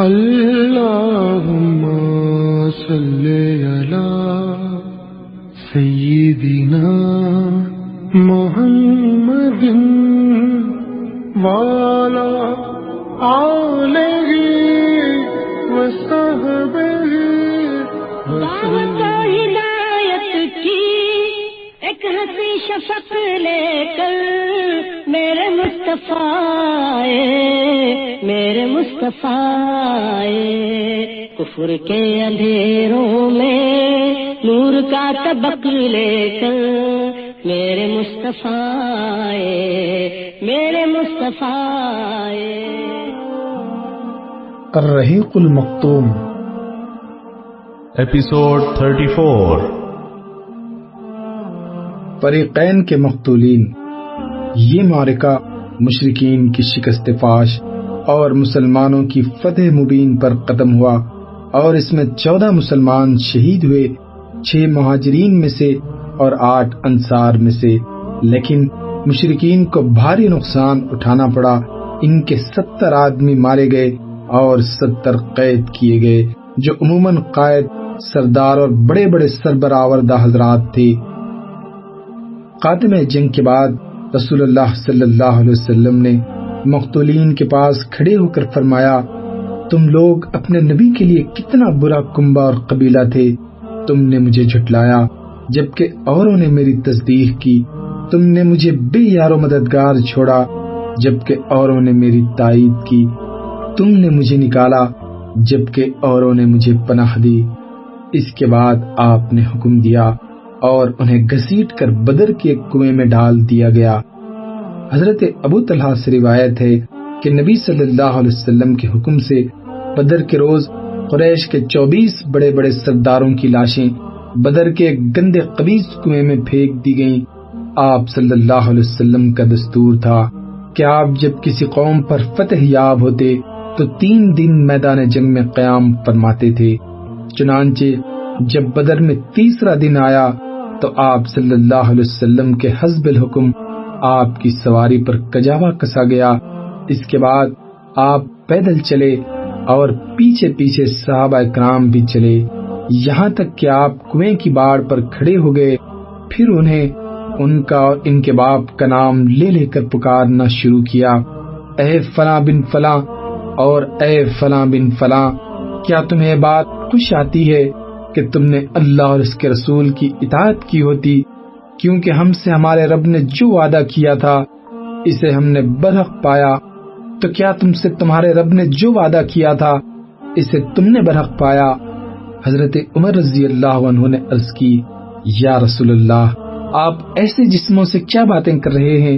اللهم صل على سيدنا محمد وعلى آلہ وصحبہ دعوت ہدایت کی ایک ہنسی شفق لے کر میرے مصطفیٰ کفر کے اندھیروں میں نور کا طبق لے کر میرے مصطفیٰ الرحیق المختوم ایپیسوڈ 34 فریقین کے مقتولین۔ یہ معرکہ مشرکین کی شکست فاش اور مسلمانوں کی فتح مبین پر ختم ہوا، اور اس میں 14 مسلمان شہید ہوئے، 6 مہاجرین میں سے اور 8 انصار میں سے، لیکن مشرکین کو بھاری نقصان اٹھانا پڑا۔ ان کے 70 آدمی مارے گئے اور 70 قید کیے گئے، جو عموماً قائد، سردار اور بڑے بڑے سربراہ حضرات تھے۔ خاتمہ جنگ کے بعد رسول اللہ صلی اللہ علیہ وسلم نے مقتولین کے پاس کھڑے ہو کر فرمایا، تم لوگ اپنے نبی کے لیے کتنا برا کنبہ اور قبیلہ تھے، تم نے مجھے جھٹلایا جبکہ اوروں نے میری تصدیق کی، تم نے مجھے بے یار و مددگار چھوڑا جبکہ اوروں نے میری تائید کی، تم نے مجھے نکالا جبکہ اوروں نے مجھے پناہ دی۔ اس کے بعد آپ نے حکم دیا اور انہیں گھسیٹ کر بدر کے ایک کنویں میں ڈال دیا گیا۔ حضرت ابو طلحہ سے روایت ہے کہ نبی صلی اللہ علیہ وسلم کے حکم سے بدر کے روز قریش کے 24 بڑے بڑے سرداروں کی لاشیں بدر کے ایک گندے خبیث کنویں میں پھینک دی گئیں۔ آپ صلی اللہ علیہ وسلم کا دستور تھا کہ آپ جب کسی قوم پر فتح یاب ہوتے تو 3 دن میدان جنگ میں قیام فرماتے تھے۔ چنانچہ جب بدر میں 3را دن آیا تو آپ صلی اللہ علیہ وسلم کے حسب الحکم آپ کی سواری پر کجاوا کسا گیا۔ اس کے بعد آپ پیدل چلے اور پیچھے پیچھے صحابہ اکرام بھی چلے، یہاں تک کہ آپ کنویں کی باڑ پر کھڑے ہو گئے۔ پھر انہیں ان کا اور ان کے باپ کا نام لے لے کر پکارنا شروع کیا، اے فلاں بن فلاں اور اے فلاں بن فلاں، کیا تمہیں بات خوش آتی ہے کہ تم نے اللہ اور اس کے رسول کی اطاعت کی ہوتی، کیونکہ ہم سے ہمارے رب نے جو وعدہ کیا تھا اسے ہم نے برحق پایا، تو کیا تم سے تمہارے رب نے جو وعدہ کیا تھا اسے تم نے برحق پایا؟ حضرت عمر رضی اللہ عنہ نے عرض کی، یا رسول اللہ، آپ ایسے جسموں سے کیا باتیں کر رہے ہیں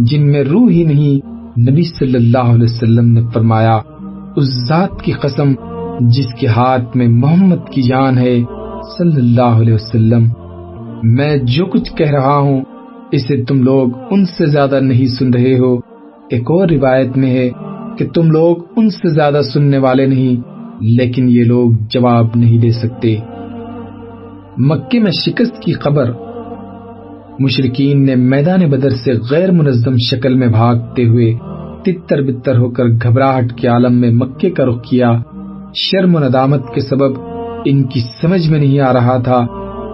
جن میں روح ہی نہیں؟ نبی صلی اللہ علیہ وسلم نے فرمایا، اس ذات کی قسم جس کے ہاتھ میں محمد کی جان ہے صلی اللہ علیہ وسلم، میں جو کچھ کہہ رہا ہوں اسے تم لوگ ان سے زیادہ نہیں سن رہے ہو۔ ایک اور روایت میں ہے کہ تم لوگ ان سے زیادہ سننے والے نہیں، لیکن یہ لوگ جواب نہیں دے سکتے۔ مکے میں شکست کی خبر۔ مشرکین نے میدان بدر سے غیر منظم شکل میں بھاگتے ہوئے تتر بتر ہو کر گھبراہٹ کے عالم میں مکے کا رخ کیا۔ شرم و ندامت کے سبب ان کی سمجھ میں نہیں آ رہا تھا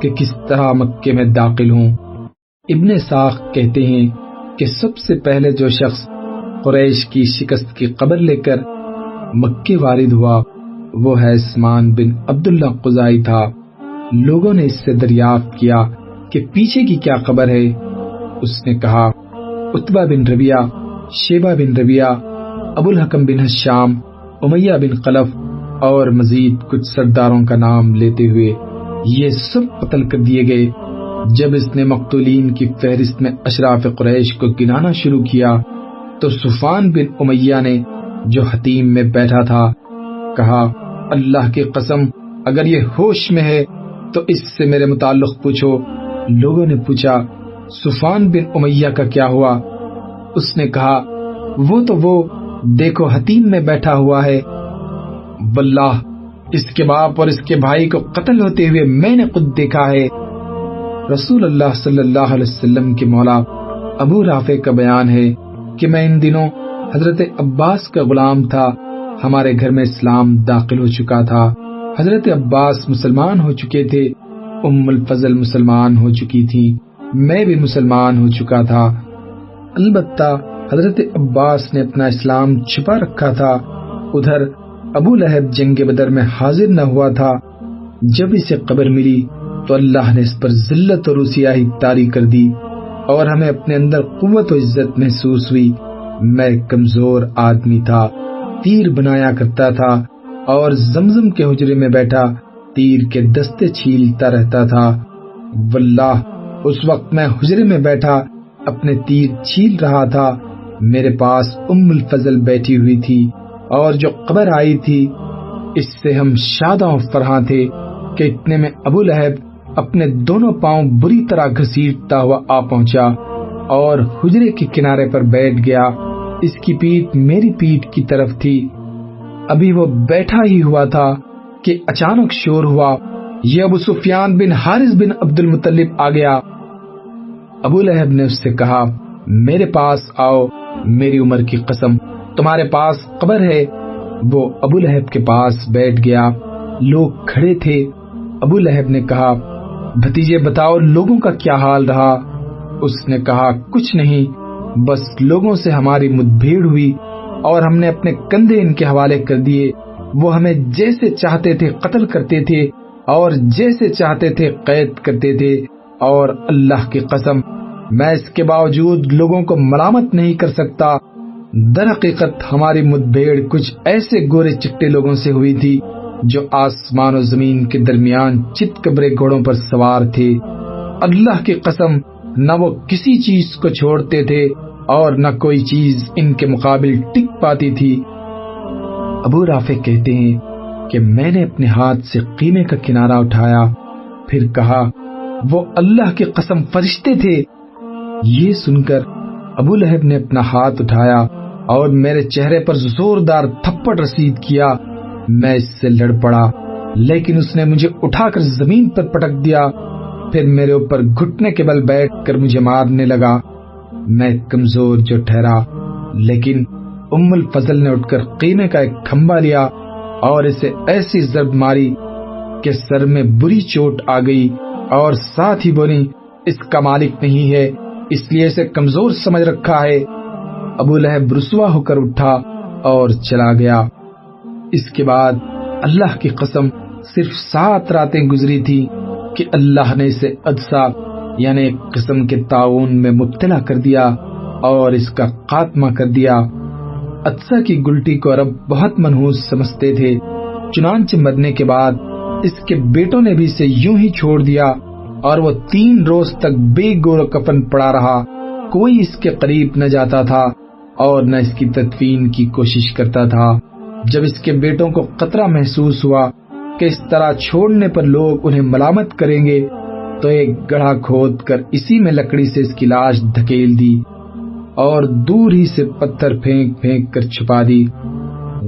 کہ کس طرح مکے میں داخل ہوں۔ ابن ساخ کہتے ہیں کہ سب سے پہلے جو شخص قریش کی شکست کی خبر لے کر مکے وارد ہوا وہ ہے عثمان بن عبداللہ قزائی تھا۔ لوگوں نے اس سے دریافت کیا کہ پیچھے کی کیا خبر ہے۔ اس نے کہا، عتبہ بن ربیعہ، شیبہ بن ربیعہ، ابو الحکم بن حشام، امیہ بن خلف اور مزید کچھ سرداروں کا نام لیتے ہوئے یہ سب قتل کر دیے گئے۔ جب اس نے مقتولین کی فہرست میں اشراف قریش کو گنانا شروع کیا تو صفوان بن امیہ نے، جو حتیم میں بیٹھا تھا، کہا، اللہ کی قسم اگر یہ ہوش میں ہے تو اس سے میرے متعلق پوچھو۔ لوگوں نے پوچھا، صفوان بن امیہ کا کیا ہوا؟ اس نے کہا، وہ دیکھو حتیم میں بیٹھا ہوا ہے، واللہ اس کے باپ اور اس کے بھائی کو قتل ہوتے ہوئے میں نے خود دیکھا ہے۔ رسول اللہ صلی اللہ علیہ وسلم کے مولا ابو رافع کا بیان ہے کہ میں ان دنوں حضرت عباس کا غلام تھا، ہمارے گھر میں اسلام داخل ہو چکا تھا، حضرت عباس مسلمان ہو چکے تھے، ام الفضل مسلمان ہو چکی تھی، میں بھی مسلمان ہو چکا تھا۔ البتہ حضرت عباس نے اپنا اسلام چھپا رکھا تھا۔ ادھر ابو لہب جنگ بدر میں حاضر نہ ہوا تھا۔ جب اسے قبر ملی تو اللہ نے اس پر ذلت اور رسوائی طاری کر دی اور ہمیں اپنے اندر قوت و عزت محسوس ہوئی۔ میں کمزور آدمی تھا، تیر بنایا کرتا تھا اور زمزم کے حجرے میں بیٹھا تیر کے دستے چھیلتا رہتا تھا۔ واللہ اس وقت میں حجرے میں بیٹھا اپنے تیر چھیل رہا تھا، میرے پاس ام الفضل بیٹھی ہوئی تھی اور جو قبر آئی تھی اس سے ہم شاداں و فرحاں تھے کہ اتنے میں ابو لہب اپنے دونوں پاؤں بری طرح گھسیٹتا ہوا آ پہنچا اور حجرے کے کنارے پر بیٹھ گیا۔ اس کی پیٹھ میری پیٹھ کی طرف تھی۔ ابھی وہ بیٹھا ہی ہوا تھا کہ اچانک شور ہوا، یہ ابو سفیان بن حارث بن عبد المطلب آ گیا۔ ابو لہب نے اس سے کہا، میرے پاس آؤ، میری عمر کی قسم تمہارے پاس قبر ہے۔ وہ ابو لہب کے پاس بیٹھ گیا۔ لوگ کھڑے تھے۔ ابو لہب نے کہا، بھتیجے بتاؤ لوگوں کا کیا حال رہا؟ اس نے کہا، کچھ نہیں، بس لوگوں سے ہماری مدبھیڑ ہوئی اور ہم نے اپنے کندھے ان کے حوالے کر دیے۔ وہ ہمیں جیسے چاہتے تھے قتل کرتے تھے اور جیسے چاہتے تھے قید کرتے تھے، اور اللہ کی قسم میں اس کے باوجود لوگوں کو ملامت نہیں کر سکتا۔ در حقیقت ہماری مدبھیڑ کچھ ایسے گورے چٹے لوگوں سے ہوئی تھی جو آسمان و زمین کے درمیان چت کبرے گھوڑوں پر سوار تھے۔ اللہ کی قسم نہ وہ کسی چیز کو چھوڑتے تھے اور نہ کوئی چیز ان کے مقابل ٹک پاتی تھی۔ ابو رافع کہتے ہیں کہ میں نے اپنے ہاتھ سے قیمے کا کنارہ اٹھایا، پھر کہا، وہ اللہ کی قسم فرشتے تھے۔ یہ سن کر ابو لہب نے اپنا ہاتھ اٹھایا اور میرے چہرے پر زوردار تھپڑ رسید کیا۔ میں اس سے لڑ پڑا، لیکن اس نے مجھے اٹھا کر زمین پر پٹک دیا، پھر میرے اوپر گھٹنے کے بل بیٹھ کر مجھے مارنے لگا۔ میں کمزور جو ٹھہرا، لیکن ام الفضل نے اٹھ کر قیمے کا ایک کھمبا لیا اور اسے ایسی ضرب ماری کہ سر میں بری چوٹ آ گئی، اور ساتھ ہی بولی، اس کا مالک نہیں ہے، اس لیے اسے کمزور سمجھ رکھا ہے۔ ابو لہب رسوا ہو کر اٹھا اور چلا گیا۔ اس کے بعد اللہ کی قسم صرف 7 راتیں گزری تھی کہ اللہ نے اسے عدسہ یعنی ایک قسم کے طاعون میں مبتلا کر دیا اور اس کا خاتمہ کر دیا۔ عدسہ کی گلٹی کو عرب بہت منحوس سمجھتے تھے، چنانچہ مرنے کے بعد اس کے بیٹوں نے بھی اسے یوں ہی چھوڑ دیا اور وہ 3 روز تک بے گور و کفن پڑا رہا۔ کوئی اس کے قریب نہ جاتا تھا اور نہ اس کی تدفین کی کوشش کرتا تھا۔ جب اس کے بیٹوں کو خطرہ محسوس ہوا کہ اس طرح چھوڑنے پر لوگ انہیں ملامت کریں گے، تو ایک گڑھا کھود کر اسی میں لکڑی سے اس کی لاش دھکیل دی اور دور ہی سے پتھر پھینک پھینک کر چھپا دی۔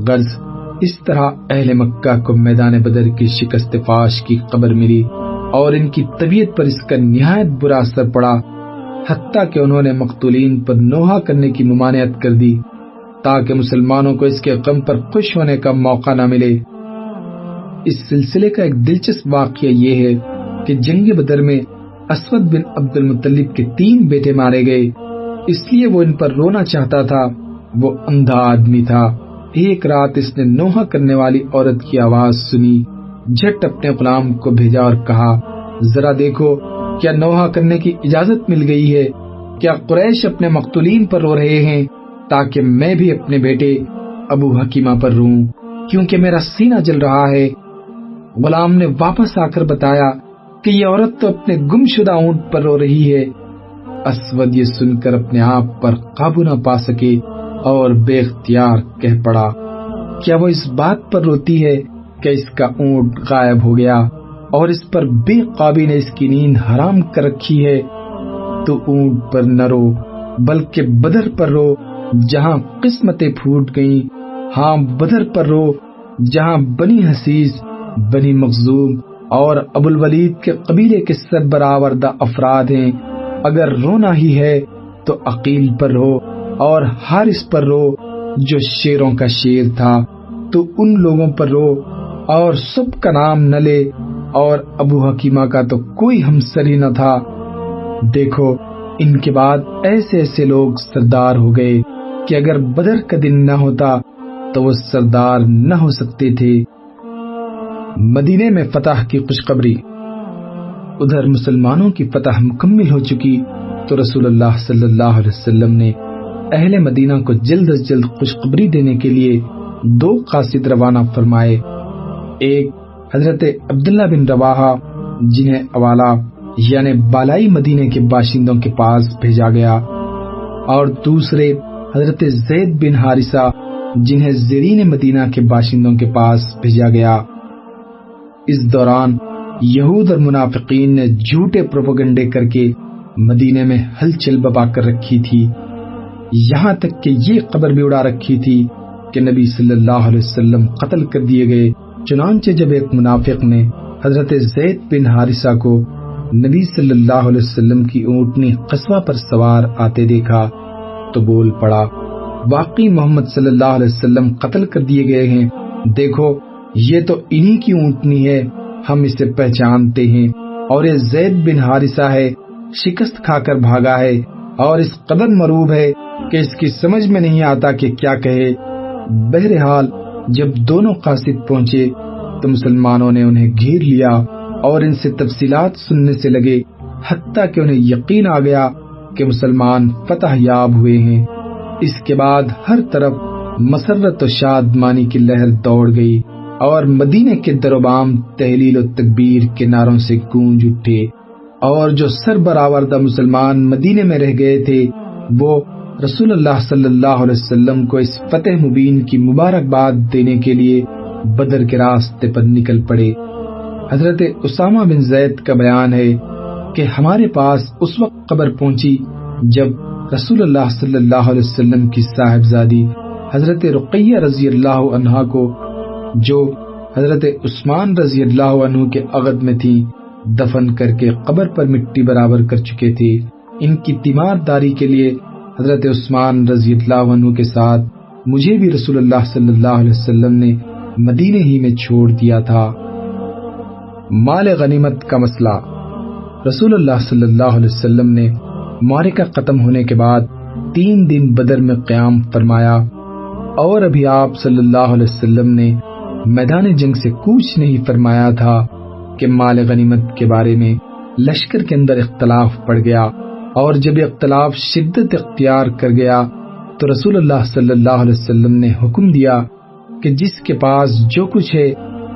غرض اس طرح اہل مکہ کو میدان بدر کی شکست فاش کی خبر ملی اور ان کی طبیعت پر اس کا نہایت برا اثر پڑا، حتیٰ کہ انہوں نے مقتولین پر نوحہ کرنے کی ممانعت کر دی تاکہ مسلمانوں کو اس کے غم پر خوش ہونے کا موقع نہ ملے۔ اس سلسلے کا ایک دلچسپ واقعہ یہ ہے کہ جنگ بدر میں اسود بن عبد المطلب کے 3 بیٹے مارے گئے، اس لیے وہ ان پر رونا چاہتا تھا۔ وہ اندھا آدمی تھا۔ ایک رات اس نے نوحہ کرنے والی عورت کی آواز سنی، جھٹ اپنے غلام کو بھیجا اور کہا، ذرا دیکھو کیا نوحہ کرنے کی اجازت مل گئی ہے؟ کیا قریش اپنے مقتولین پر رو رہے ہیں تاکہ میں بھی اپنے بیٹے ابو حکیمہ پر روں، کیونکہ میرا سینہ جل رہا ہے۔ غلام نے واپس آ کر بتایا کہ یہ عورت تو اپنے گم شدہ اونٹ پر رو رہی ہے۔ اسود یہ سن کر اپنے آپ پر قابو نہ پا سکے اور بے اختیار کہہ پڑا، کیا وہ اس بات پر روتی ہے کہ اس کا اونٹ غائب ہو گیا اور اس پر بے قابی نے اس کی نیند حرام کر رکھی ہے؟ تو اونٹ پر نہ رو بلکہ بدر پر رو جہاں قسمتیں پھوٹ گئیں۔ ہاں بدر پر رو جہاں بنی حسیس، بنی مخزوم اور ابو الولید کے قبیلے کے سربراوردہ افراد ہیں۔ اگر رونا ہی ہے تو عقیل پر رو اور حارث پر رو جو شیروں کا شیر تھا۔ تو ان لوگوں پر رو اور سب کا نام نہ لے، اور ابو حکیمہ کا تو کوئی ہمسر ہی نہ تھا۔ دیکھو ان کے بعد ایسے ایسے لوگ سردار ہو گئے کہ اگر بدر کا دن نہ ہوتا تو وہ سردار نہ ہو سکتے تھے۔ مدینے میں فتح کی خوشخبری۔ ادھر مسلمانوں کی فتح مکمل ہو چکی تو رسول اللہ صلی اللہ علیہ وسلم نے اہل مدینہ کو جلد از جلد خوشخبری دینے کے لیے 2 قاصد روانہ فرمائے۔ ایک حضرت عبداللہ بن رواحہ جنہیں اوالا یعنی بالائی مدینے کے باشندوں کے پاس بھیجا گیا، اور دوسرے حضرت زید بن حارثہ جنہیں زیرین مدینہ کے باشندوں کے پاس بھیجا گیا۔ اس دوران یہود اور منافقین نے جھوٹے پروپیگنڈے کر کے مدینے میں ہلچل بپا کر رکھی تھی، یہاں تک کہ یہ خبر بھی اڑا رکھی تھی کہ نبی صلی اللہ علیہ وسلم قتل کر دیے گئے۔ چنانچہ جب ایک منافق نے حضرت زید بن حارثہ کو نبی صلی اللہ علیہ وسلم کی اونٹنی قصوہ پر سوار آتے دیکھا تو بول پڑا، واقعی محمد صلی اللہ علیہ وسلم قتل کر دیے گئے ہیں، دیکھو یہ تو انہی کی اونٹنی ہے، ہم اسے پہچانتے ہیں، اور یہ زید بن حارثہ ہے، شکست کھا کر بھاگا ہے اور اس قدر مروب ہے کہ اس کی سمجھ میں نہیں آتا کہ کیا کہے۔ بہرحال جب دونوں قاصد پہنچے تو مسلمانوں نے انہیں گھیر لیا اور ان سے تفصیلات سننے سے لگے، حتیٰ کہ انہیں یقین آ گیا کہ مسلمان فتح یاب ہوئے ہیں۔ اس کے بعد ہر طرف مسرت و شادمانی کی لہر دوڑ گئی اور مدینے کے در و بام تہلیل و تکبیر کے نعروں سے گونج اٹھے، اور جو سر برآوردہ مسلمان مدینے میں رہ گئے تھے وہ رسول اللہ صلی اللہ علیہ وسلم کو اس فتح مبین کی مبارکباد دینے کے لیے بدر کے راستے پر نکل پڑے۔ حضرت اسامہ بن زید کا بیان ہے کہ ہمارے پاس اس وقت خبر پہنچی جب رسول اللہ صلی اللہ علیہ وسلم کی صاحبزادی حضرت رقیہ رضی اللہ عنہا کو، جو حضرت عثمان رضی اللہ عنہ کے عقد میں تھی، دفن کر کے قبر پر مٹی برابر کر چکے تھے۔ ان کی تیمارداری کے لیے حضرت عثمان رضی اللہ عنہ کے ساتھ مجھے بھی رسول اللہ صلی اللہ علیہ وسلم نے مدینے ہی میں چھوڑ دیا تھا۔ مال غنیمت کا مسئلہ۔ رسول اللہ صلی اللہ علیہ وسلم نے معرکہ ختم ہونے کے بعد 3 دن بدر میں قیام فرمایا، اور ابھی آپ صلی اللہ علیہ وسلم نے میدان جنگ سے کوچ نہیں فرمایا تھا کہ مال غنیمت کے بارے میں لشکر کے اندر اختلاف پڑ گیا، اور جب یہ اختلاف شدت اختیار کر گیا تو رسول اللہ صلی اللہ علیہ وسلم نے حکم دیا کہ جس کے پاس جو کچھ ہے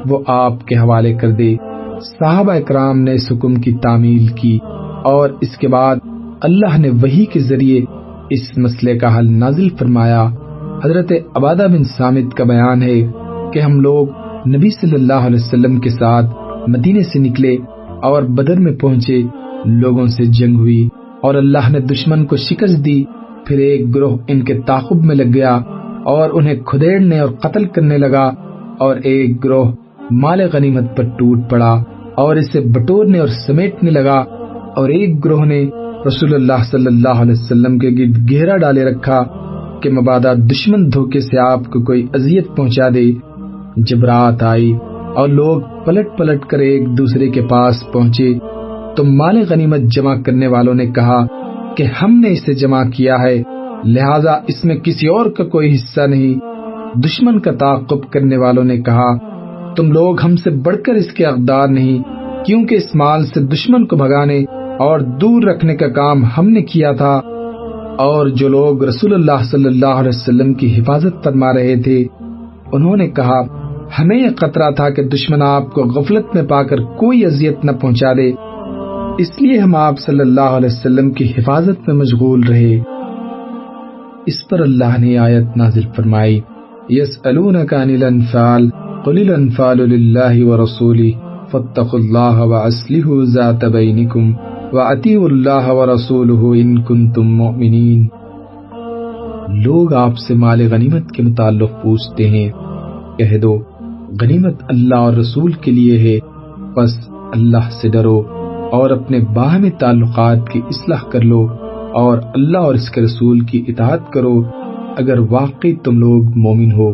وہ آپ کے حوالے کر دے۔ صحابہ اکرام نے اس حکم کی تعمیل کی، اور اس کے بعد اللہ نے وحی کے ذریعے اس مسئلے کا حل نازل فرمایا۔ حضرت عبادہ بن صامت کا بیان ہے کہ ہم لوگ نبی صلی اللہ علیہ وسلم کے ساتھ مدینے سے نکلے اور بدر میں پہنچے، لوگوں سے جنگ ہوئی اور اللہ نے دشمن کو شکست دی۔ پھر ایک گروہ ان کے تعاقب میں لگ گیا اور انہیں کھدیڑنے اور قتل کرنے لگا، اور ایک گروہ مال غنیمت پر ٹوٹ پڑا اور اسے بٹورنے اور سمیٹنے لگا، اور ایک گروہ نے رسول اللہ صلی اللہ علیہ وسلم کے گرد گھیرا ڈالے رکھا کہ مبادا دشمن دھوکے سے آپ کو کوئی اذیت پہنچا دے۔ جب رات آئی اور لوگ پلٹ پلٹ کر ایک دوسرے کے پاس پہنچے تو مال غنیمت جمع کرنے والوں نے کہا کہ ہم نے اسے جمع کیا ہے، لہذا اس میں کسی اور کا کوئی حصہ نہیں۔ دشمن کا تعاقب کرنے والوں نے کہا تم لوگ ہم سے بڑھ کر اس کے حقدار نہیں، کیونکہ اس مال سے دشمن کو بھگانے اور دور رکھنے کا کام ہم نے کیا تھا۔ اور جو لوگ رسول اللہ صلی اللہ علیہ وسلم کی حفاظت فرما رہے تھے انہوں نے کہا ہمیں یہ خطرہ تھا کہ دشمن آپ کو غفلت میں پا کر کوئی اذیت نہ پہنچا دے، اس لیے ہم آپ صلی اللہ علیہ وسلم کی حفاظت میں مشغول رہے۔ اس پر اللہ نے آیت نازل فرمائی یسألونک عن الانفال قل الانفال للہ ورسولہ فاتقوا اللہ واصلحوا ذات بینکم وَأَطِیعُوا اللَّهَ وَرَسُولَهُ إِن كُنتُم مُؤْمِنِینَ۔ لوگ آپ سے مال غنیمت کے متعلق پوچھتے ہیں، کہہ دو غنیمت اللہ اور رسول کے لیے ہے، پس اللہ سے ڈرو اور اپنے باہمی تعلقات کی اصلاح کر لو اور اللہ اور اس کے رسول کی اطاعت کرو اگر واقعی تم لوگ مومن ہو۔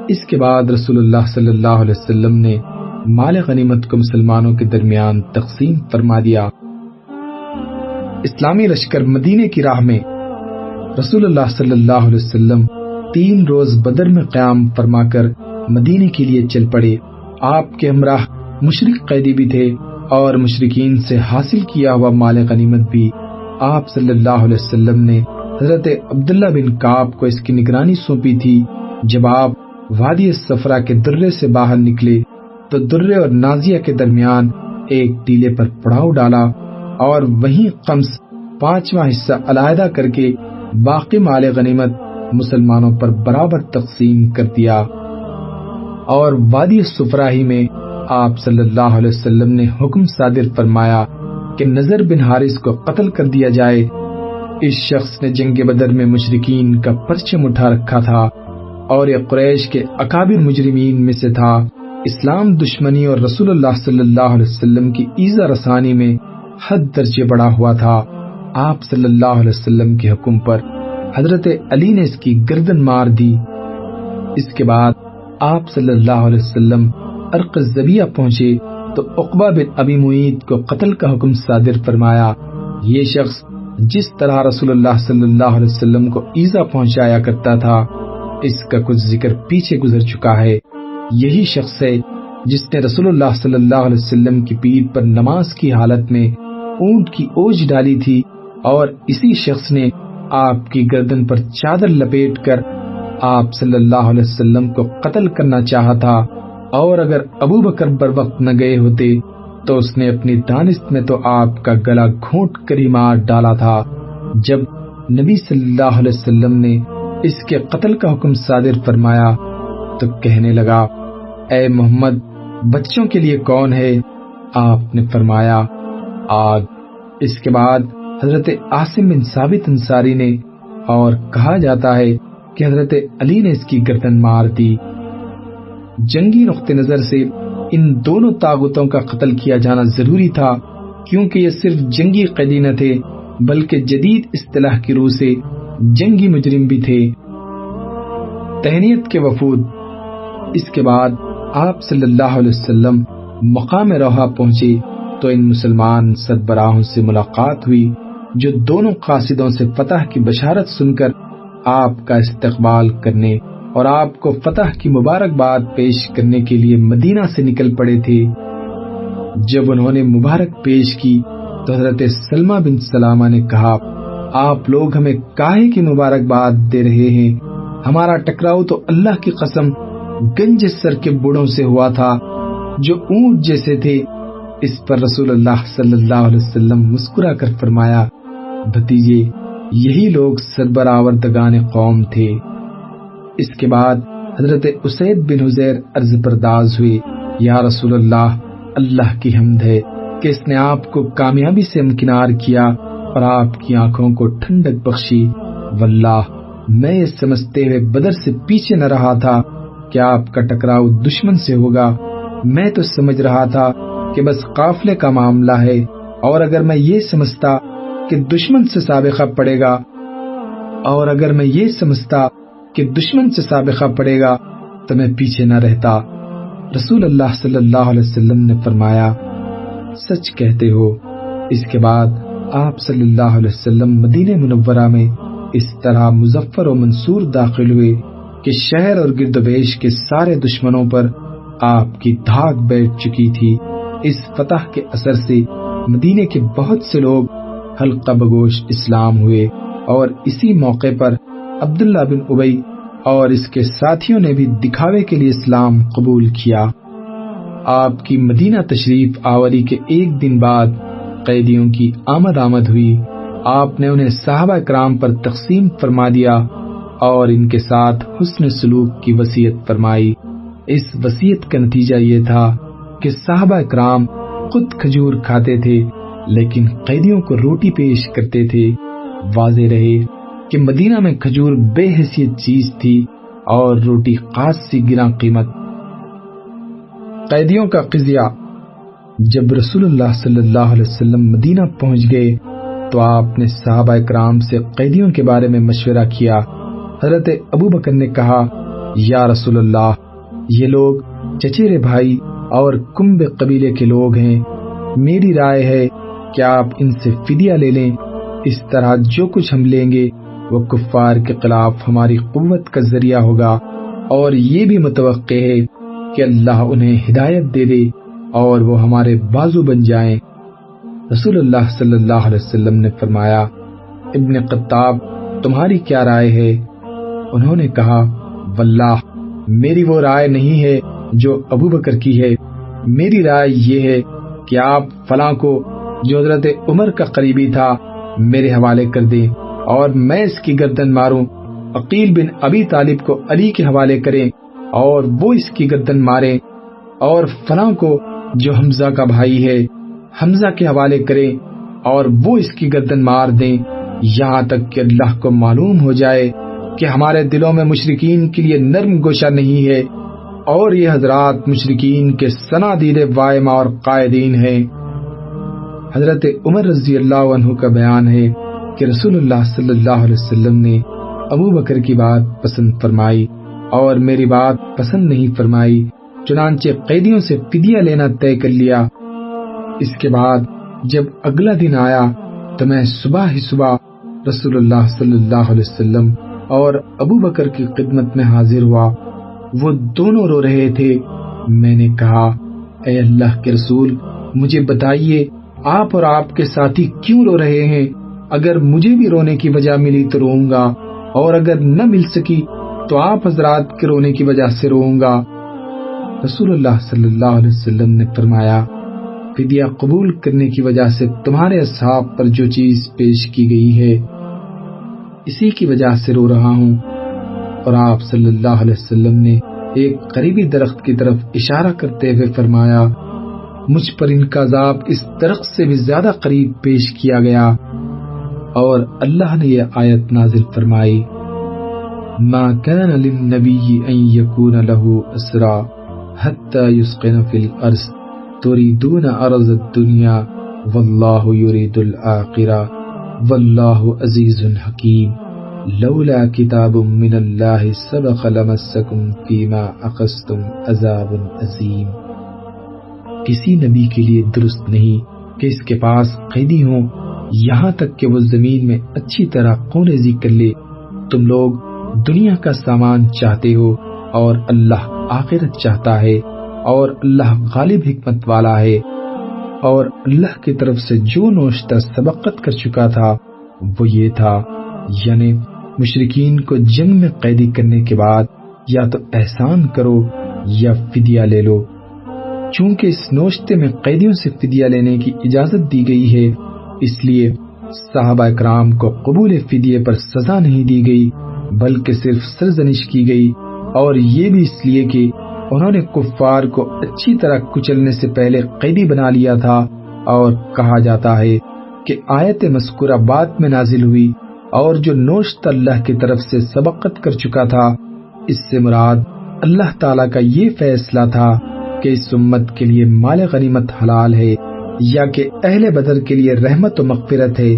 اس کے بعد رسول اللہ صلی اللہ علیہ وسلم نے مال غنیمت کو مسلمانوں کے درمیان تقسیم فرما دیا۔ اسلامی لشکر مدینے کی راہ میں رسول اللہ صلی اللہ علیہ وسلم 3 روز بدر میں قیام فرما کر مدینے کے لیے چل پڑے۔ آپ کے ہمراہ مشرک قیدی بھی تھے اور مشرکین سے حاصل کیا ہوا مال غنیمت بھی آپ صلی اللہ علیہ وسلم نے حضرت عبداللہ بن کعب کو اس کی نگرانی سونپی تھی۔ جب آپ وادی صفرا کے درے سے باہر نکلے تو درے اور نازیہ کے درمیان ایک ٹیلے پر پڑاؤ ڈالا اور وہیں قمص 5واں حصہ علیحدہ کر کے باقی مال غنیمت مسلمانوں پر برابر تقسیم کر دیا، اور وادی صفرا ہی میں آپ صلی اللہ علیہ وسلم نے حکم صادر فرمایا کہ نضر بن حارث کو قتل کر دیا جائے۔ اس شخص نے جنگ بدر میں مشرکین کا پرچم اٹھا رکھا تھا اور یہ قریش کے اکابر مجرمین میں سے تھا۔ اسلام دشمنی اور رسول اللہ صلی اللہ علیہ وسلم کی ایذا رسانی میں حد درجے بڑا ہوا تھا۔ آپ صلی اللہ علیہ وسلم کے حکم پر حضرت علی نے اس کی گردن مار دی۔ اس کے بعد آپ صلی اللہ علیہ وسلم عرق الزبیہ پہنچے تو عقبہ بن ابی معیط کو قتل کا حکم صادر فرمایا۔ یہ شخص جس طرح رسول اللہ صلی اللہ علیہ وسلم کو ایذا پہنچایا کرتا تھا، اس کا کچھ ذکر پیچھے گزر چکا ہے۔ یہی شخص ہے جس نے رسول اللہ صلی اللہ علیہ وسلم کی پیٹھ پر نماز کی حالت میں اونٹ کی اوج ڈالی تھی، اور اسی شخص نے آپ کی گردن پر چادر لپیٹ کر آپ صلی اللہ علیہ وسلم کو قتل کرنا چاہا تھا، اور اگر ابو بکر بر وقت نہ گئے ہوتے تو اس نے اپنی دانست میں تو آپ کا گلا گھونٹ کر ہی مار ڈالا تھا۔ جب نبی صلی اللہ علیہ وسلم نے اس کے قتل کا حکم صادر فرمایا تو کہنے لگا، اے محمد، بچوں کے لیے کون ہے؟ آپ نے فرمایا، آگ۔ اس کے بعد حضرت عاصم بن ثابت انصاری نے، اور کہا جاتا ہے کہ حضرت علی نے اس کی گردن مار دی۔ جنگی نقطہ نظر سے ان دونوں طاغوتوں کا قتل کیا جانا ضروری تھا، کیونکہ یہ صرف جنگی قیدی نہ تھے بلکہ جدید اصطلاح کی روح سے جنگی مجرم بھی تھے۔ تہنیت کے وفود۔ اس کے بعد آپ صلی اللہ علیہ وسلم مقام روحہ پہنچے تو ان مسلمان سربراہوں سے ملاقات ہوئی جو دونوں قاصدوں سے فتح کی بشارت سن کر آپ کا استقبال کرنے اور آپ کو فتح کی مبارکباد پیش کرنے کے لیے مدینہ سے نکل پڑے تھے۔ جب انہوں نے مبارک پیش کی تو حضرت سلمہ بن سلامہ نے کہا، آپ لوگ ہمیں کاہے کی مبارکباد دے رہے ہیں؟ ہمارا ٹکراؤ تو اللہ کی قسم گنج سر کے بوڑھوں سے ہوا تھا جو اونٹ جیسے تھے۔ اس پر رسول اللہ صلی اللہ علیہ وسلم مسکرا کر فرمایا، بھتیجے، یہی لوگ سربراوردگان قوم تھے۔ اس کے بعد حضرت اسید بن حضیر عرض پرداز ہوئے، یا رسول اللہ، اللہ کی حمد ہے کہ اس نے آپ کو کامیابی سے امکنار کیا اور آپ کی آنکھوں کو ٹھنڈک بخشی۔ واللہ میں یہ سمجھتے ہوئے بدر سے پیچھے نہ رہا تھا کہ آپ کا ٹکراؤ دشمن سے ہوگا۔ میں تو سمجھ رہا تھا کہ بس قافلے کا معاملہ ہے، اور اگر میں یہ سمجھتا کہ دشمن سے سابقہ پڑے گا تو میں پیچھے نہ رہتا۔ رسول اللہ صلی اللہ علیہ وسلم نے فرمایا، سچ کہتے ہو۔ اس کے بعد آپ صلی اللہ علیہ وسلم مدینہ منورہ میں اس طرح مظفر و منصور داخل ہوئے کہ شہر اور گرد و بیش کے سارے دشمنوں پر آپ کی دھاک بیٹھ چکی تھی۔ اس فتح کے اثر سے مدینے کے بہت سے لوگ حلقہ بگوش اسلام ہوئے، اور اسی موقع پر عبداللہ بن ابی اور اس کے ساتھیوں نے بھی دکھاوے کے لیے اسلام قبول کیا۔ آپ کی مدینہ تشریف آوری کے ایک دن بعد قیدیوں کی آمد ہوئی۔ آپ نے انہیں صحابہ کرام پر تقسیم فرما دیا اور ان کے ساتھ حسن سلوک کی وصیت فرمائی۔ اس وصیت کا نتیجہ یہ تھا کہ صحابہ کرام خود کھجور کھاتے تھے لیکن قیدیوں کو روٹی پیش کرتے تھے۔ واضح رہے کہ مدینہ میں کھجور بے حیثیت چیز تھی اور روٹی خاص سی گراں قیمت۔ قیدیوں کا قضیہ۔ جب رسول اللہ صلی اللہ علیہ وسلم مدینہ پہنچ گئے تو آپ نے صحابہ کرام سے قیدیوں کے بارے میں مشورہ کیا۔ حضرت ابو بکر نے کہا، یا رسول اللہ، یہ لوگ چچیرے بھائی اور کنب قبیلے کے لوگ ہیں، میری رائے ہے کہ آپ ان سے فدیہ لے لیں، اس طرح جو کچھ ہم لیں گے وہ کفار کے خلاف ہماری قوت کا ذریعہ ہوگا، اور یہ بھی متوقع ہے کہ اللہ انہیں ہدایت دے دے اور وہ ہمارے بازو بن جائیں۔ رسول اللہ صلی اللہ علیہ وسلم نے فرمایا، ابن خطاب تمہاری کیا رائے ہے؟ انہوں نے کہا، واللہ میری وہ رائے نہیں ہے جو ابو بکر کی ہے، میری رائے یہ ہے کہ آپ فلاں کو جو حضرت عمر کا قریبی تھا میرے حوالے کر دیں اور میں اس کی گردن ماروں، عقیل بن ابی طالب کو علی کے حوالے کریں اور وہ اس کی گردن ماریں، اور فلاں کو جو حمزہ کا بھائی ہے حمزہ کے حوالے کریں اور وہ اس کی گردن مار دیں، یہاں تک کہ اللہ کو معلوم ہو جائے کہ ہمارے دلوں میں مشرکین کے لیے نرم گوشہ نہیں ہے، اور یہ حضرات مشرکین کے صنادید وائمہ اور قائدین ہیں۔ حضرت عمر رضی اللہ عنہ کا بیان ہے کہ رسول اللہ صلی اللہ علیہ وسلم نے ابو بکر کی بات پسند فرمائی اور میری بات پسند نہیں فرمائی، چنانچہ قیدیوں سے فدیہ لینا طے کر لیا۔ اس کے بعد جب اگلا دن آیا تو میں صبح ہی صبح رسول اللہ صلی اللہ علیہ وسلم اور ابو بکر کی خدمت میں حاضر ہوا، وہ دونوں رو رہے تھے۔ میں نے کہا، اے اللہ کے رسول، مجھے بتائیے آپ اور آپ کے ساتھی کیوں رو رہے ہیں؟ اگر مجھے بھی رونے کی وجہ ملی تو روؤں گا، اور اگر نہ مل سکی تو آپ حضرات کے رونے کی وجہ سے روؤں گا۔ رسول اللہ صلی اللہ علیہ وسلم نے فرمایا، فدیہ قبول کرنے کی وجہ سے تمہارے اصحاب پر جو چیز پیش کی گئی ہے اسی کی وجہ سے رو رہا ہوں۔ اور آپ صلی اللہ علیہ وسلم نے ایک قریبی درخت کی طرف اشارہ کرتے ہوئے فرمایا، مجھ پر ان کا عذاب اس درخت سے بھی زیادہ قریب پیش کیا گیا۔ اور اللہ نے یہ آیت نازل فرمائی، ما كان للنبي ان يكون له اسرى حتى يسقن في الارض تريدون عرض الدنيا والله يريد الاخرة والله عزيز حكيم لولا كتاب من الله سبق لمسكم فيما اخذتم عذاب عظيم۔ کسی نبی کے لیے درست نہیں کہ اس کے پاس قیدی ہوں یہاں تک کہ وہ زمین میں اچھی طرح خون ریزی کر لے۔ تم لوگ دنیا کا سامان چاہتے ہو اور اللہ آخرت چاہتا ہے، اور اللہ غالب حکمت والا ہے، اور اللہ کی طرف سے جو نوشتہ سبقت کر چکا تھا وہ یہ تھا، یعنی مشرکین کو جنگ میں قیدی کرنے کے بعد یا تو احسان کرو یا فدیہ لے لو۔ چونکہ اس نوشتے میں قیدیوں سے فدیہ لینے کی اجازت دی گئی ہے، اس لیے صحابہ کرام کو قبول فدیے پر سزا نہیں دی گئی بلکہ صرف سرزنش کی گئی، اور یہ بھی اس لیے کہ انہوں نے کفار کو اچھی طرح کچلنے سے پہلے قیدی بنا لیا تھا۔ اور کہا جاتا ہے کہ آیت مذکورہ بعد میں نازل ہوئی، اور جو نوشت اللہ کی طرف سے سبقت کر چکا تھا، اس سے مراد اللہ تعالیٰ کا یہ فیصلہ تھا کہ اس امت کے لیے مال غنیمت حلال ہے یا کہ اہل بدر کے لیے رحمت و مغفرت ہے۔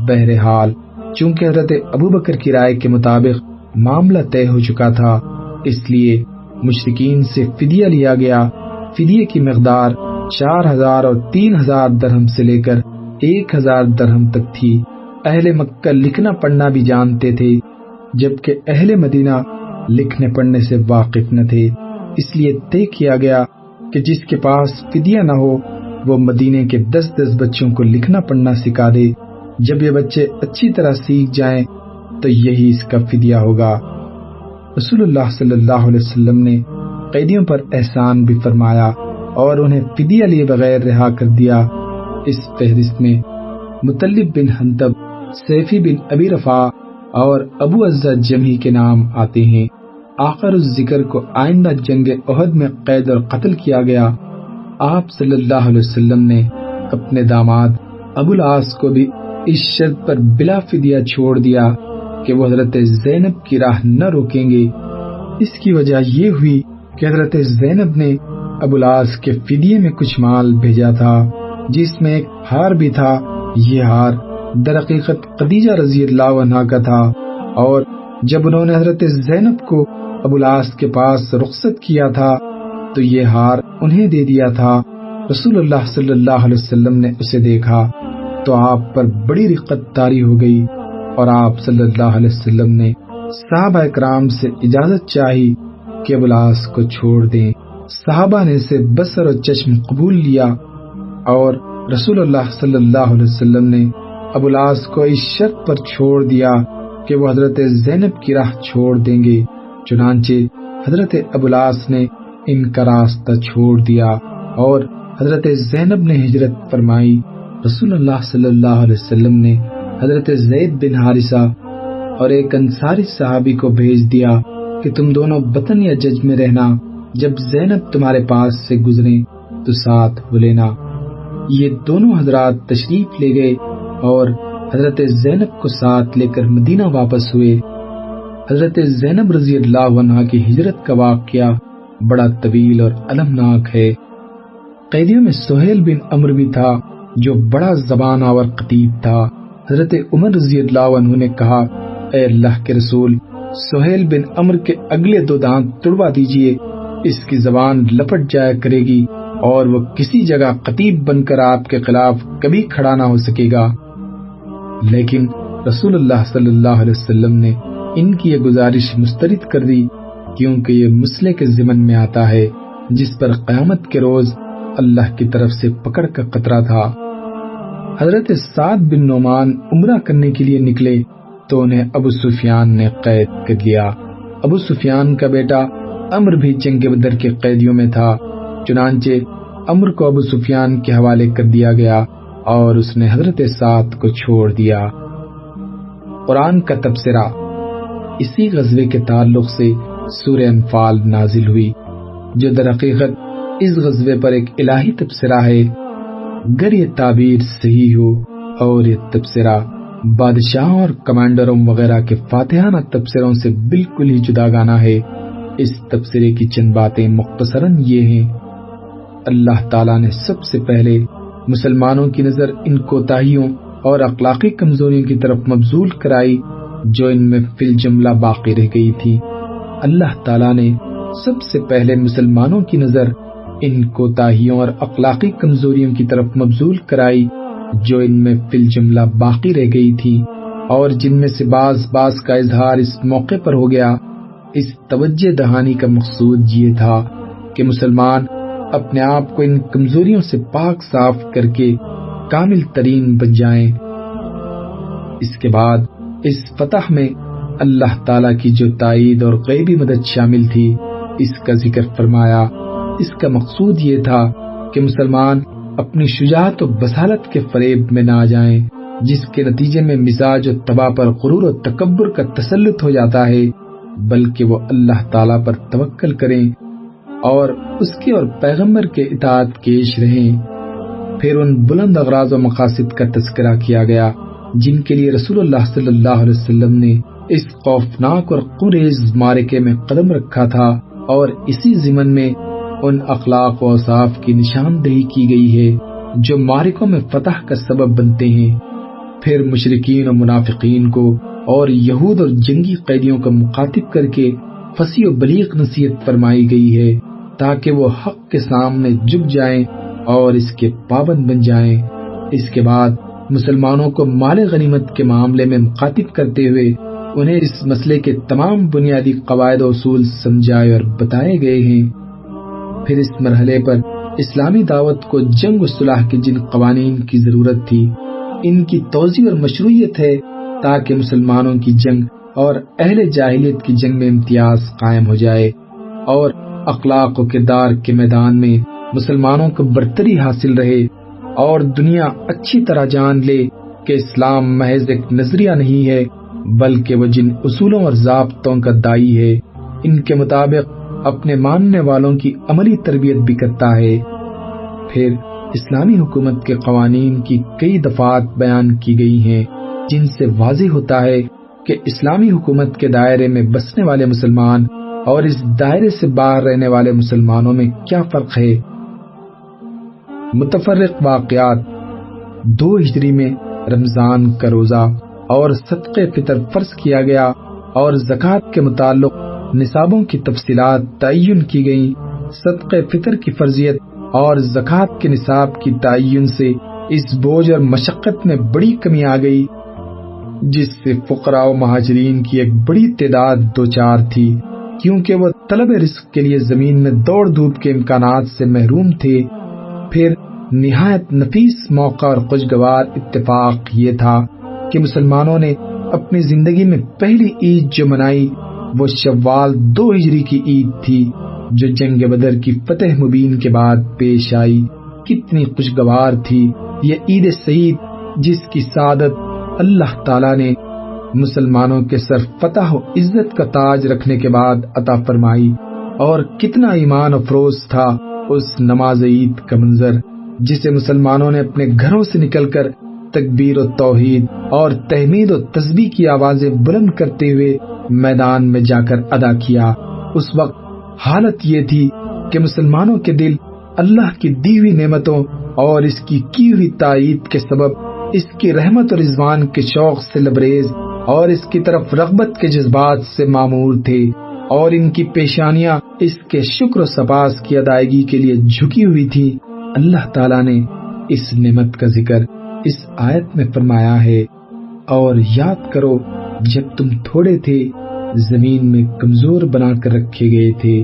بہرحال چونکہ حضرت ابو بکر کی رائے کے مطابق معاملہ طے ہو چکا تھا، اس لیے مشرکین سے فدیہ لیا گیا۔ فدیے کی مقدار 4000 اور 3000 درہم سے لے کر 1000 درہم تک تھی۔ اہل مکہ لکھنا پڑھنا بھی جانتے تھے، جبکہ اہل مدینہ لکھنے پڑھنے سے واقف نہ تھے، اس لیے طے کیا گیا کہ جس کے پاس فدیہ نہ ہو وہ مدینے کے 10 بچوں کو لکھنا پڑھنا سکھا دے۔ جب یہ بچے اچھی طرح سیکھ جائیں تو یہی اس کا فدیہ ہوگا۔ رسول اللہ صلی اللہ علیہ وسلم نے قیدیوں پر احسان بھی فرمایا اور انہیں فدیہ لیے بغیر رہا کر دیا۔ اس فہرست میں مطلب بن حنطب، سیفی بن ابی رفاع اور ابو عزہ جمحی کے نام آتے ہیں۔ آخر اس ذکر کو آئندہ جنگ احد میں قید اور قتل کیا گیا۔ آپ صلی اللہ علیہ وسلم نے اپنے داماد ابو العاص کو بھی اس شرط پر بلا فدیہ چھوڑ دیا کہ وہ حضرت زینب کی راہ نہ روکیں گے۔ اس کی وجہ یہ ہوئی کہ حضرت زینب نے ابو العاص کے فدیے میں کچھ مال بھیجا تھا، جس میں ایک ہار بھی تھا۔ یہ ہار درحقیقت خدیجہ رضی اللہ عنہا کا تھا، اور جب انہوں نے حضرت زینب کو ابو العاص کے پاس رخصت کیا تھا تو یہ ہار انہیں دے دیا تھا۔ رسول اللہ صلی اللہ علیہ وسلم نے اسے دیکھا تو آپ پر بڑی رقت طاری ہو گئی اور آپ صلی اللہ علیہ وسلم نے صحابہ اکرام سے اجازت چاہی کہ ابو العاص کو چھوڑ دیں۔ صحابہ نے اسے بصر و چشم قبول لیا اور رسول اللہ صلی اللہ علیہ وسلم نے ابو العاص کو اس شرط پر چھوڑ دیا کہ وہ حضرت زینب کی راہ چھوڑ دیں گے۔ چنانچہ حضرت ابو العاص نے ان کا راستہ چھوڑ دیا اور حضرت زینب نے ہجرت فرمائی۔ رسول اللہ صلی اللہ علیہ وسلم نے حضرت زید بن حارثہ اور ایک انصاری صحابی کو بھیج دیا کہ تم دونوں بطن یا جج میں رہنا، جب زینب تمہارے پاس سے گزرے تو ساتھ ہو لینا۔ یہ دونوں حضرات تشریف لے گئے اور حضرت زینب کو ساتھ لے کر مدینہ واپس ہوئے۔ حضرت زینب رضی اللہ عنہا کی ہجرت کا واقعہ بڑا طویل اور المناک ہے۔ قیدیوں میں سہیل بن عمرو بھی تھا جو بڑا زبان آور خطیب تھا۔ حضرت عمر رضی اللہ عنہ نے کہا، اے اللہ کے رسول، سہیل بن عمرو کے اگلے 2 دانت توڑوا دیجئے، اس کی زبان لپٹ جایا کرے گی اور وہ کسی جگہ خطیب بن کر آپ کے خلاف کبھی کھڑا نہ ہو سکے گا۔ لیکن رسول اللہ صلی اللہ علیہ وسلم نے ان کی یہ گزارش مسترد کر دی کیونکہ یہ مسئلے کے ضمن میں آتا ہے جس پر قیامت کے روز اللہ کی طرف سے پکڑ کا خطرہ تھا۔ حضرت سعد بن نعمان عمرہ کرنے کے لیے نکلے تو انہیں ابو سفیان نے قید کر لیا۔ ابو سفیان کا بیٹا عمر بھی جنگ بدر کے قیدیوں میں تھا، چنانچہ عمر کو ابو سفیان کے حوالے کر دیا گیا اور اس نے حضرت سعد کو چھوڑ دیا۔ قرآن کا تبصرہ۔ اسی غزوے کے تعلق سے سورہ انفال نازل ہوئی جو در حقیقت اس غزوے پر ایک الہی تبصرہ ہے۔ گر یہ تعبیر صحیح ہو اور یہ تبصرہ بادشاہوں اور کمانڈروں وغیرہ کے فاتحانہ تبصروں سے بالکل ہی جداگانہ ہے۔ اس تبصرے کی چند باتیں مختصراً یہ ہیں۔ اللہ تعالیٰ نے سب سے پہلے مسلمانوں کی نظر ان کوتاہیوں اور اخلاقی کمزوریوں کی طرف مبذول کرائی جو ان میں فی الجملہ باقی رہ گئی تھی۔ اللہ تعالیٰ نے سب سے پہلے مسلمانوں کی نظر ان کوتاہیوں اور اخلاقی کمزوریوں کی طرف مبذول کرائی جو ان میں فی الجملہ باقی رہ گئی تھی اور جن میں سے بعض کا اظہار اس موقع پر ہو گیا۔ اس توجہ دہانی کا مقصود یہ تھا کہ مسلمان اپنے آپ کو ان کمزوریوں سے پاک صاف کر کے کامل ترین بن جائیں۔ اس کے بعد اس فتح میں اللہ تعالیٰ کی جو تائید اور غیبی مدد شامل تھی اس کا ذکر فرمایا۔ اس کا مقصود یہ تھا کہ مسلمان اپنی شجاعت و بصالت کے فریب میں نہ آ جائیں جس کے نتیجے میں مزاج و طبع پر غرور و تکبر کا تسلط ہو جاتا ہے، بلکہ وہ اللہ تعالیٰ پر توکل کریں اور اس کے اور پیغمبر کے اطاعت کیش رہیں۔ پھر ان بلند اغراض و مقاصد کا تذکرہ کیا گیا جن کے لیے رسول اللہ صلی اللہ علیہ وسلم نے اس خوفناک اور خونریز معرکے میں قدم رکھا تھا، اور اسی ضمن میں ان اخلاق و اوصاف کی نشاندہی کی گئی ہے جو معرکوں میں فتح کا سبب بنتے ہیں۔ پھر مشرکین و منافقین کو اور یہود اور جنگی قیدیوں کو مخاطب کر کے فصیح و بلیغ نصیحت فرمائی گئی ہے تاکہ وہ حق کے سامنے جھک جائیں اور اس کے پابند بن جائیں۔ اس کے بعد مسلمانوں کو مال غنیمت کے معاملے میں مخاطب کرتے ہوئے انہیں اس مسئلے کے تمام بنیادی قواعد و اصول سمجھائے اور بتائے گئے ہیں۔ پھر اس مرحلے پر اسلامی دعوت کو جنگ و صلح کے جن قوانین کی ضرورت تھی ان کی توضیح اور مشروعیت ہے تاکہ مسلمانوں کی جنگ اور اہل جاہلیت کی جنگ میں امتیاز قائم ہو جائے اور اخلاق و کردار کے میدان میں مسلمانوں کو برتری حاصل رہے اور دنیا اچھی طرح جان لے کہ اسلام محض ایک نظریہ نہیں ہے بلکہ وہ جن اصولوں اور ضابطوں کا داعی ہے ان کے مطابق اپنے ماننے والوں کی عملی تربیت بھی کرتا ہے۔ پھر اسلامی حکومت کے قوانین کی کئی دفعات بیان کی گئی ہیں جن سے واضح ہوتا ہے کہ اسلامی حکومت کے دائرے میں بسنے والے مسلمان اور اس دائرے سے باہر رہنے والے مسلمانوں میں کیا فرق ہے۔ متفرق واقعات۔ 2 ہجری میں رمضان کا روزہ اور صدقہ فطر فرض کیا گیا اور زکوٰۃ کے متعلق نصابوں کی تفصیلات تعین کی گئیں، صدقہ فطر کی فرضیت اور زکوٰۃ کے نصاب کی تعین سے اس بوجھ اور مشقت میں بڑی کمی آ گئی، جس سے فقراء و مہاجرین کی ایک بڑی تعداد دوچار تھی، کیونکہ وہ طلب رزق کے لیے زمین میں دوڑ دھوپ کے امکانات سے محروم تھے۔ پھر نہایت نفیس موقع اور خوشگوار اتفاق یہ تھا کہ مسلمانوں نے اپنی زندگی میں پہلی عید جو منائی وہ شوال 2 ہجری کی عید تھی، جو جنگ بدر کی فتح مبین کے بعد پیش آئی۔ کتنی خوشگوار تھی یہ عید سعید، جس کی سعادت اللہ تعالیٰ نے مسلمانوں کے سر فتح و عزت کا تاج رکھنے کے بعد عطا فرمائی، اور کتنا ایمان افروز تھا اس نماز عید کا منظر، جسے مسلمانوں نے اپنے گھروں سے نکل کر تکبیر و توحید اور تحمید و تسبیح کی آوازیں بلند کرتے ہوئے میدان میں جا کر ادا کیا۔ اس وقت حالت یہ تھی کہ مسلمانوں کے دل اللہ کی دی ہوئی نعمتوں اور اس کی ہوئی تائید کے سبب اس کی رحمت اور رضوان کے شوق سے لبریز اور اس کی طرف رغبت کے جذبات سے معمور تھے، اور ان کی پیشانیاں اس کے شکر و سپاس کی ادائیگی کے لیے جھکی ہوئی تھی۔ اللہ تعالیٰ نے اس نعمت کا ذکر اس آیت میں فرمایا ہے، اور یاد کرو جب تم تھوڑے تھے، زمین میں کمزور بنا کر رکھے گئے تھے،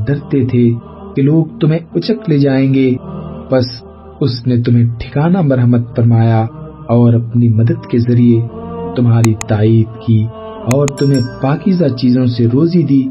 ڈرتے تھے کہ لوگ تمہیں اچک لے جائیں گے، بس اس نے تمہیں ٹھکانہ مرحمت فرمایا اور اپنی مدد کے ذریعے تمہاری تائید کی اور تمہیں پاکیزہ چیزوں سے روزی دی